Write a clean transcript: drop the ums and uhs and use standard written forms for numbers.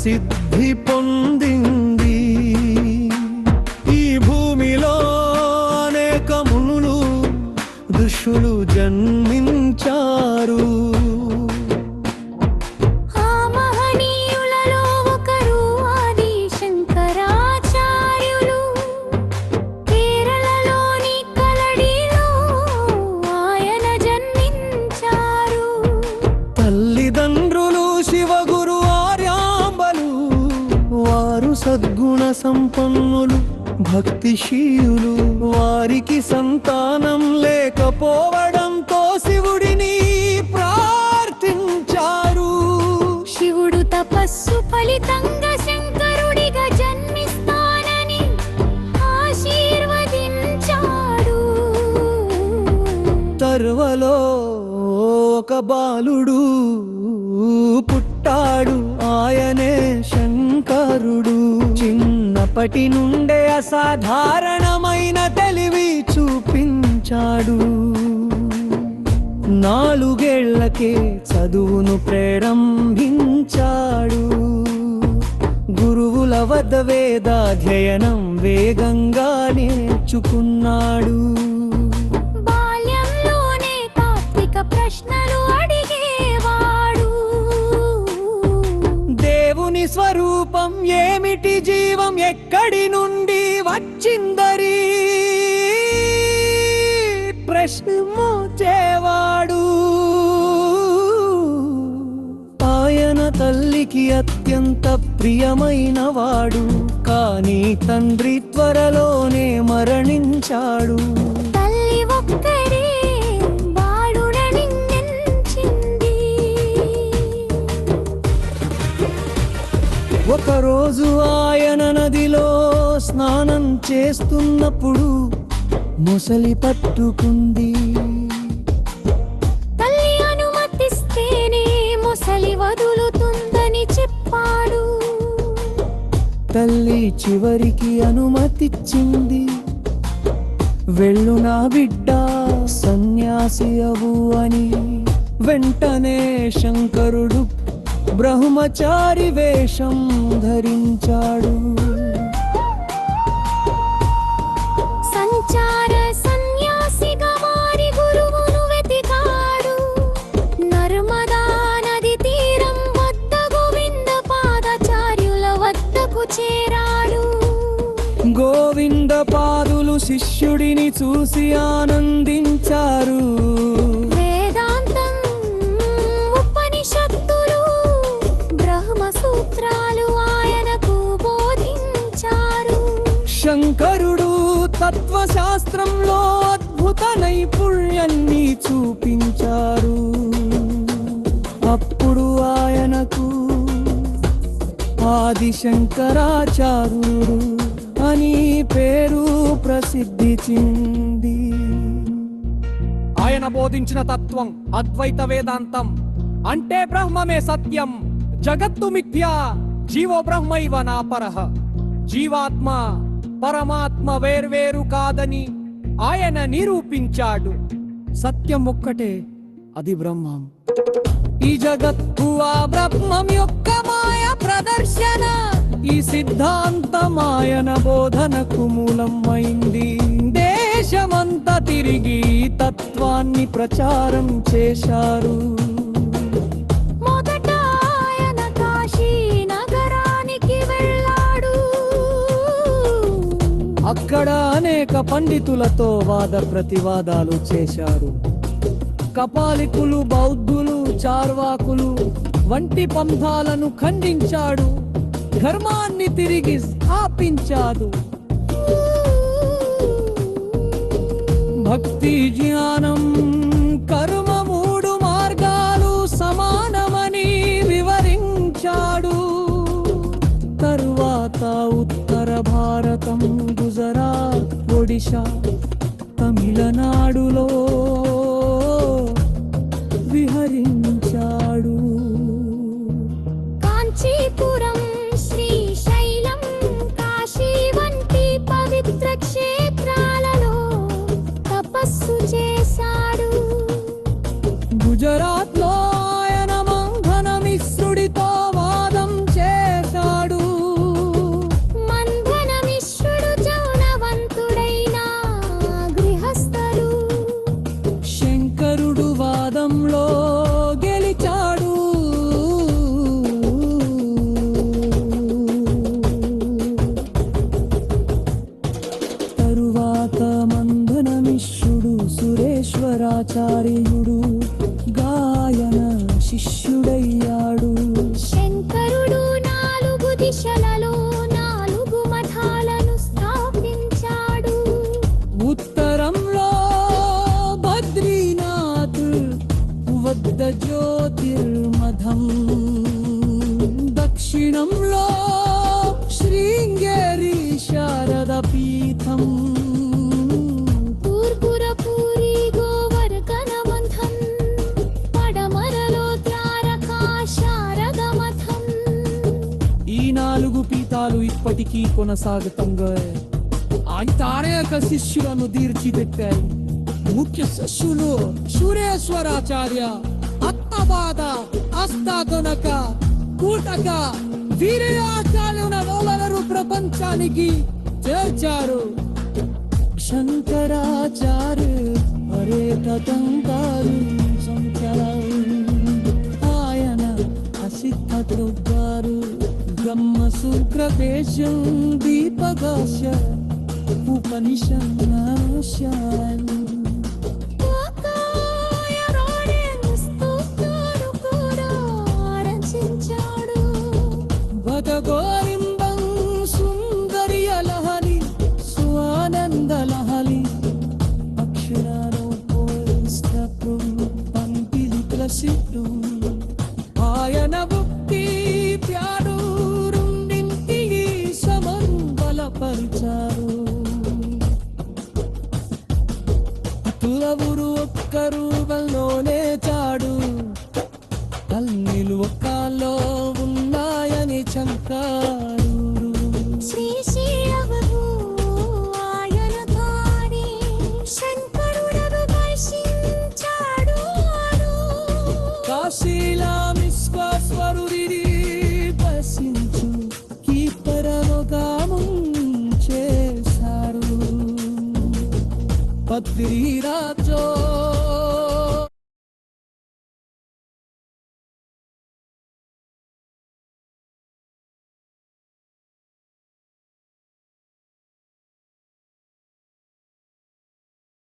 ప్రసిద్ధి పొందింది. ఈ భూమిలో అనేక మునులు ఋషులు జన్మించారు. సద్గుణ సంపన్నులు, భక్తిశీయులు. వారికి సంతానం లేకపోవడంతో శివుడిని ప్రార్థించారు. శివుడు తపస్సు ఫలితంగా శంకరుడిగా జన్మిస్తానని ఆశీర్వదించాడు. తర్వలో ఒక బాలుడు పుట్టాడు, ఆయనే శంకరుడు. చిన్నప్పటి నుండే అసాధారణమైన తెలివి చూపించాడు. 4 ఏళ్లకే చదువును ప్రారంభించాడు. గురువుల వద్ద వేదాధ్యయనం వేగంగా నేర్చుకున్నాడు. బాల్యంలోనే తాత్విక ప్రశ్నలు అడిగేవాడు. దేవుని స్వరూపం ఏమిటి, జీవం ఎక్కడి నుండి వచ్చిందరి ప్రశ్నించేవాడు. ఆయన తల్లికి అత్యంత ప్రియమైన వాడు, కానీ తండ్రి త్వరలోనే మరణించాడు. తల్లి ఒక్కడే బాలుడని ఎంచింది. ఒకరోజు ఆయన నదిలో స్నానం చేస్తున్నప్పుడు మొసలి పట్టుకుంది. తల్లి అనుమతిస్తేనే మొసలి వదులుతుందని చెప్పాడు. తల్లి చివరికి అనుమతిచ్చింది. వెళ్ళు నా బిడ్డ, సన్యాసి అవు అని. వెంటనే శంకరుడు బ్రహ్మచారి వేషం ధరించాడు. సంచార సన్యాసిగా మారి గురువును వెతికాడు. నర్మదా నది తీరం వద్ద గోవింద పాదాచార్యుల వద్దకు చేరాడు. గోవింద పాదులు శిష్యుడిని చూసి ఆనందించారు. వేదాంతం, ఉపనిషత్తులు, బ్రహ్మ సూత్రాలు ఆయనకు బోధించారు. శంకరుడు తత్వశాస్త్రంలో అద్భుత నైపుణ్యాన్ని చూపించారు. అప్పుడు ఆయనకు ఆది శంకరాచార్యుడు అని పేరు ప్రసిద్ధి చెంది. ఆయన బోధించిన తత్వం అద్వైత వేదాంతం. అంటే బ్రహ్మమే సత్యం, జగత్తు మిథ్య, జీవో బ్రహ్మైవ నాపరః. జీవాత్మ పరమాత్మ వేర్వేరు కాదని ఆయన నిరూపించాడు. సత్యం ఒక్కటే, అది బ్రహ్మం. ఈ జగత్తు ఆ బ్రహ్మం యొక్క మాయ ప్రదర్శన. ఈ సిద్ధాంతం ఆయన బోధనకు మూలం అయింది. దేశమంతా తిరిగి తత్వాన్ని ప్రచారం చేశారు. మొదట ఆయన కాశీ నగరానికి వెళ్ళాడు. అక్కడ అనేక పండితులతో వాద ప్రతివాదాలు చేశారు. కపాలికులు, బౌద్ధులు, చార్వాకులు వంటి పంథాలను ఖండించాడు. ధర్మాన్ని తిరిగి స్థాపించాడు. భక్తి, జ్ఞానం, కర్మ 3 మార్గాలు సమానమని వివరించాడు. తరువాత ఉత్తర భారతం, గుజరాత్, ఒడిశా, తమిళనాడులో విహరించాడు. కాంచీపురం, శ్రీశైలం, కాశీ వంటి పవిత్ర క్షేత్రాలలో తపస్సు చేశాడు. గుజరాత్ లో ఆయన మంఘన మిశ్రుడితో వాదం చేశాడు. ఆయన శిష్యుడయ్యాడు. శంకరుడు 4 దిశలలో 4 మఠాలను స్థాపించాడు. ఉత్తరంలో బద్రీనాథ్ వద్ద జ్యోతిర్మఠం, దక్షిణంలో శృంగేరి శారద పీఠం, తూర్పున పూరి గోవర్ధన మంథన్, పడమరలో ద్వారకా శారద మఠం. ఈ 4 పీఠాలు ఇప్పటికీ కొనసాగుతంగా ఆయన అనేక శిష్యులను తీర్చిదిద్దాయి. ముఖ్య శిష్యులు సురేశ్వరాచార్య, అత్తబాద, అస్తాదొనక, కూటక, వీరయాచార్యుల వలనరు ప్రపంచానికి చేర్చారు. శంకరాచార్య అనేక తంత్రాలు సంఖ్యలు ఆయన అసిద్ధతొద్దారు. బ్రహ్మసూత్రదేశం దీపగాశ ఉపనిషన్నాశాలు స్తోత్రాలు కూడా రచించాడు. భగగోరింబం సుందరియ లహరి స్వానంద లహరి అక్షరారోపం పంపిలి ప్రసిద్ధం. ఆయన భక్తి ప్యాడు రెండింటికి సమన్వలపరిచారు. తులవురు ఒక్క రూపంలోనే చాడు, కన్నీలు ఒక్కలో ఉన్నాయని చంకారు. శ్రీశైలము ఆయన తానే శంకరుడను దర్శించాడు. కాశీలామిశ్వేశ్వరుడిని దర్శించు కీర్తనలోగామం చేశారు. బద్రీరాజో